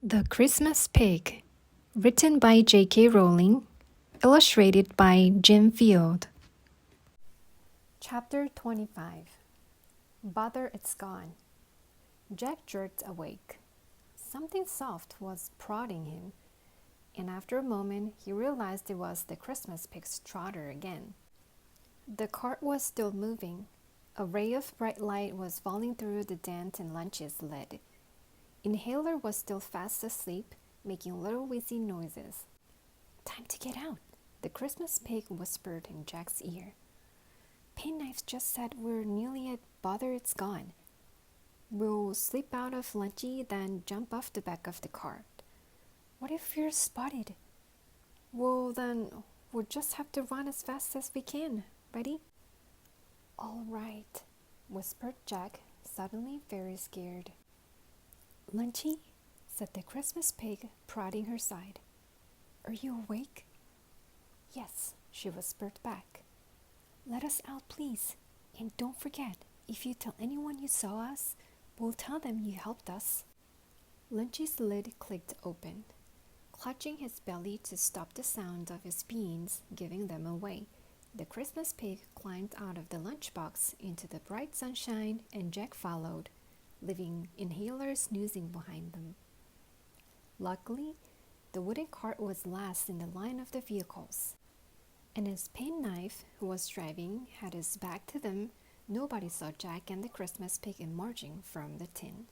The Christmas Pig, written by J.K. Rowling, illustrated by Jim Field. Chapter 25. Bother, it's gone. Jack jerked awake. Something soft was prodding him, and after a moment he realized it was the Christmas pig's trotter again. The cart was still moving. A ray of bright light was falling through the dent in Lunch's lid. Inhaler was still fast asleep, making little wheezy noises. "Time to get out," the Christmas pig whispered in Jack's ear. "Penknife just said we're nearly at Bother, it's gone. We'll slip out of Lunchy, then jump off the back of the cart. What if we're spotted? Well, then we'll just have to run as fast as we can. Ready?" "All right," whispered Jack, suddenly very scared. "Lunchy," said the Christmas pig, prodding her side. "Are you awake?" "Yes," she whispered back. "Let us out, please. And don't forget, if you tell anyone you saw us, we'll tell them you helped us." Lunchy's lid clicked open. Clutching his belly to stop the sound of his beans giving them away, the Christmas pig climbed out of the lunchbox into the bright sunshine, and Jack followed, leaving Inhaler snoozing behind them. Luckily, the wooden cart was last in the line of the vehicles, and as Penknife, who was driving, had his back to them, nobody saw Jack and the Christmas pig emerging from the tin.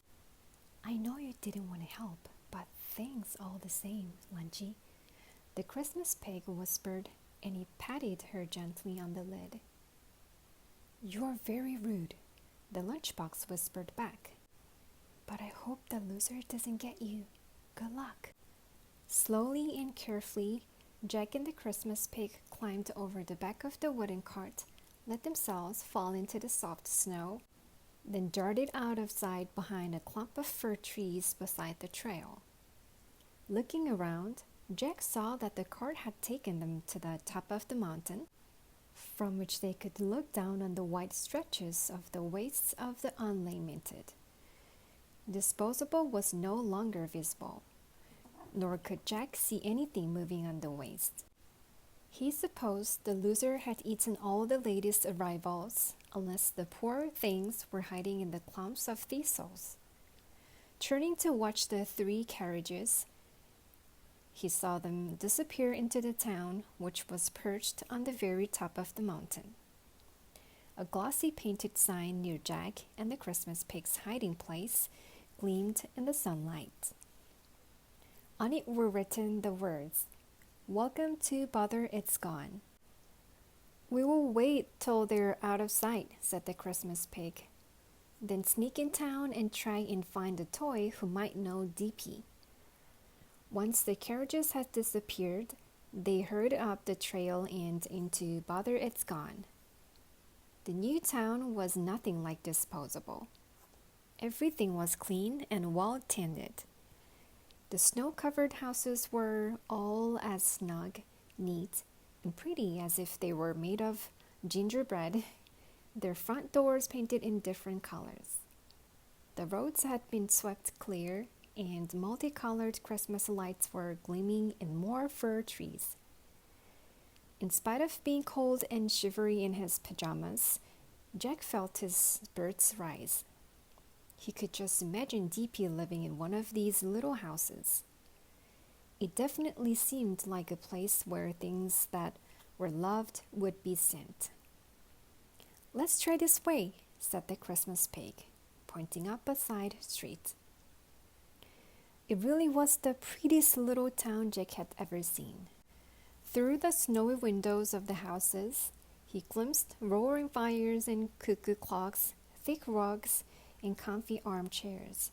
"I know you didn't want to help, but thanks all the same, Lunchy," the Christmas pig whispered, and he patted her gently on the lid. "You're very rude," the lunchbox whispered back. "But I hope the loser doesn't get you. Good luck." Slowly and carefully, Jack and the Christmas pig climbed over the back of the wooden cart, let themselves fall into the soft snow, then darted out of sight behind a clump of fir trees beside the trail. Looking around, Jack saw that the cart had taken them to the top of the mountain, from which they could look down on the wide stretches of the wastes of the unlamented. Disposable was no longer visible, nor could Jack see anything moving on the waste. He supposed the loser had eaten all the latest arrivals, unless the poor things were hiding in the clumps of thistles. Turning to watch the three carriages, he saw them disappear into the town, which was perched on the very top of the mountain. A glossy painted sign near Jack and the Christmas pig's hiding place gleamed in the sunlight. On it were written the words, "Welcome to Bother, it's gone." "We will wait till they're out of sight," said the Christmas pig. "Then sneak in town and try and find a toy who might know DP." Once the carriages had disappeared, they hurried up the trail and into Bother, it's gone. The new town was nothing like Disposable. Everything was clean and well tended. The snow-covered houses were all as snug, neat, and pretty as if they were made of gingerbread, their front doors painted in different colors. The roads had been swept clear, and multicolored Christmas lights were gleaming in more fir trees. In spite of being cold and shivery in his pajamas, Jack felt his spirits rise. He could just imagine DP living in one of these little houses. It definitely seemed like a place where things that were loved would be sent. "Let's try this way," said the Christmas pig, pointing up a side street. It really was the prettiest little town Jack had ever seen. Through the snowy windows of the houses, he glimpsed roaring fires and cuckoo clocks, thick rugs, and comfy armchairs.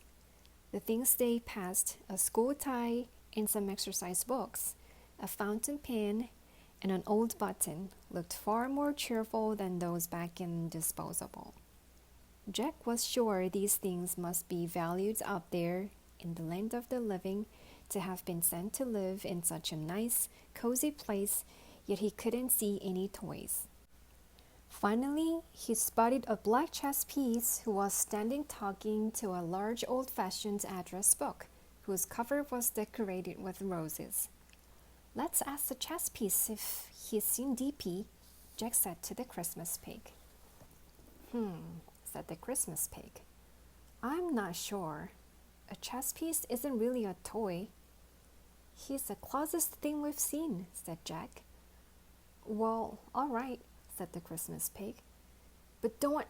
The things they passed, a school tie and some exercise books, a fountain pen, and an old button, looked far more cheerful than those back in Disposable. Jack was sure these things must be valued up there in the land of the living to have been sent to live in such a nice, cozy place, yet he couldn't see any toys. Finally, he spotted a black chess piece who was standing talking to a large old-fashioned address book, whose cover was decorated with roses. "Let's ask the chess piece if he's seen DP," Jack said to the Christmas pig. Said the Christmas pig. "I'm not sure. A chess piece isn't really a toy." "He's the closest thing we've seen," said Jack. "Well, all right," said the Christmas pig. "But don't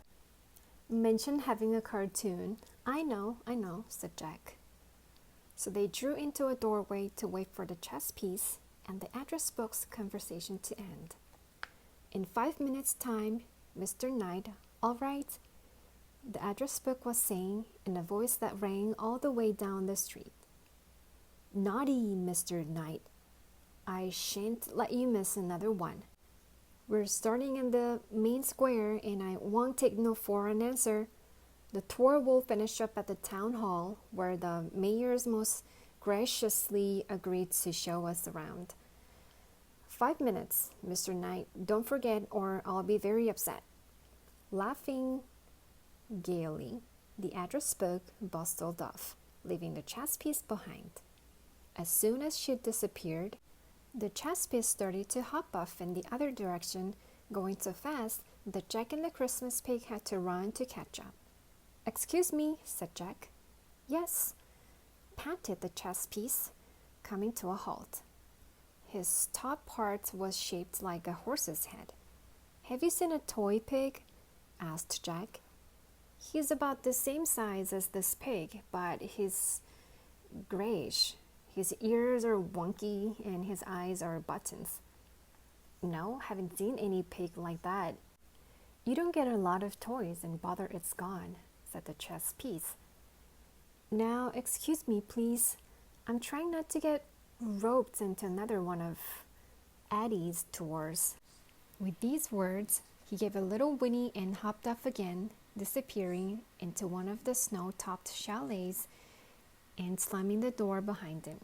mention having a cartoon." I know, said Jack. So they drew into a doorway to wait for the chess piece and the address book's conversation to end. In 5 minutes' time, Mr. Knight, "All right," the address book was saying in a voice that rang all the way down the street. "Naughty, Mr. Knight. I shan't let you miss another one. We're starting in the main square and I won't take no for an answer. The tour will finish up at the town hall where the mayor's most graciously agreed to show us around. 5 minutes, Mr. Knight. Don't forget or I'll be very upset." Laughing gaily, the address book bustled off, leaving the chess piece behind. As soon as she disappeared, the chess piece started to hop off in the other direction, going so fast that Jack and the Christmas pig had to run to catch up. "Excuse me," said Jack. "Yes," panted the chess piece, coming to a halt. His top part was shaped like a horse's head. "Have you seen a toy pig?" asked Jack. "He's about the same size as this pig, but he's grayish. His ears are wonky and his eyes are buttons." "No, haven't seen any pig like that." "You don't get a lot of toys and bother it's gone," said the chess piece. "Now, excuse me, please. I'm trying not to get roped into another one of Addie's tours." With these words, he gave a little whinny and hopped off again, disappearing into one of the snow-topped chalets and slamming the door behind him.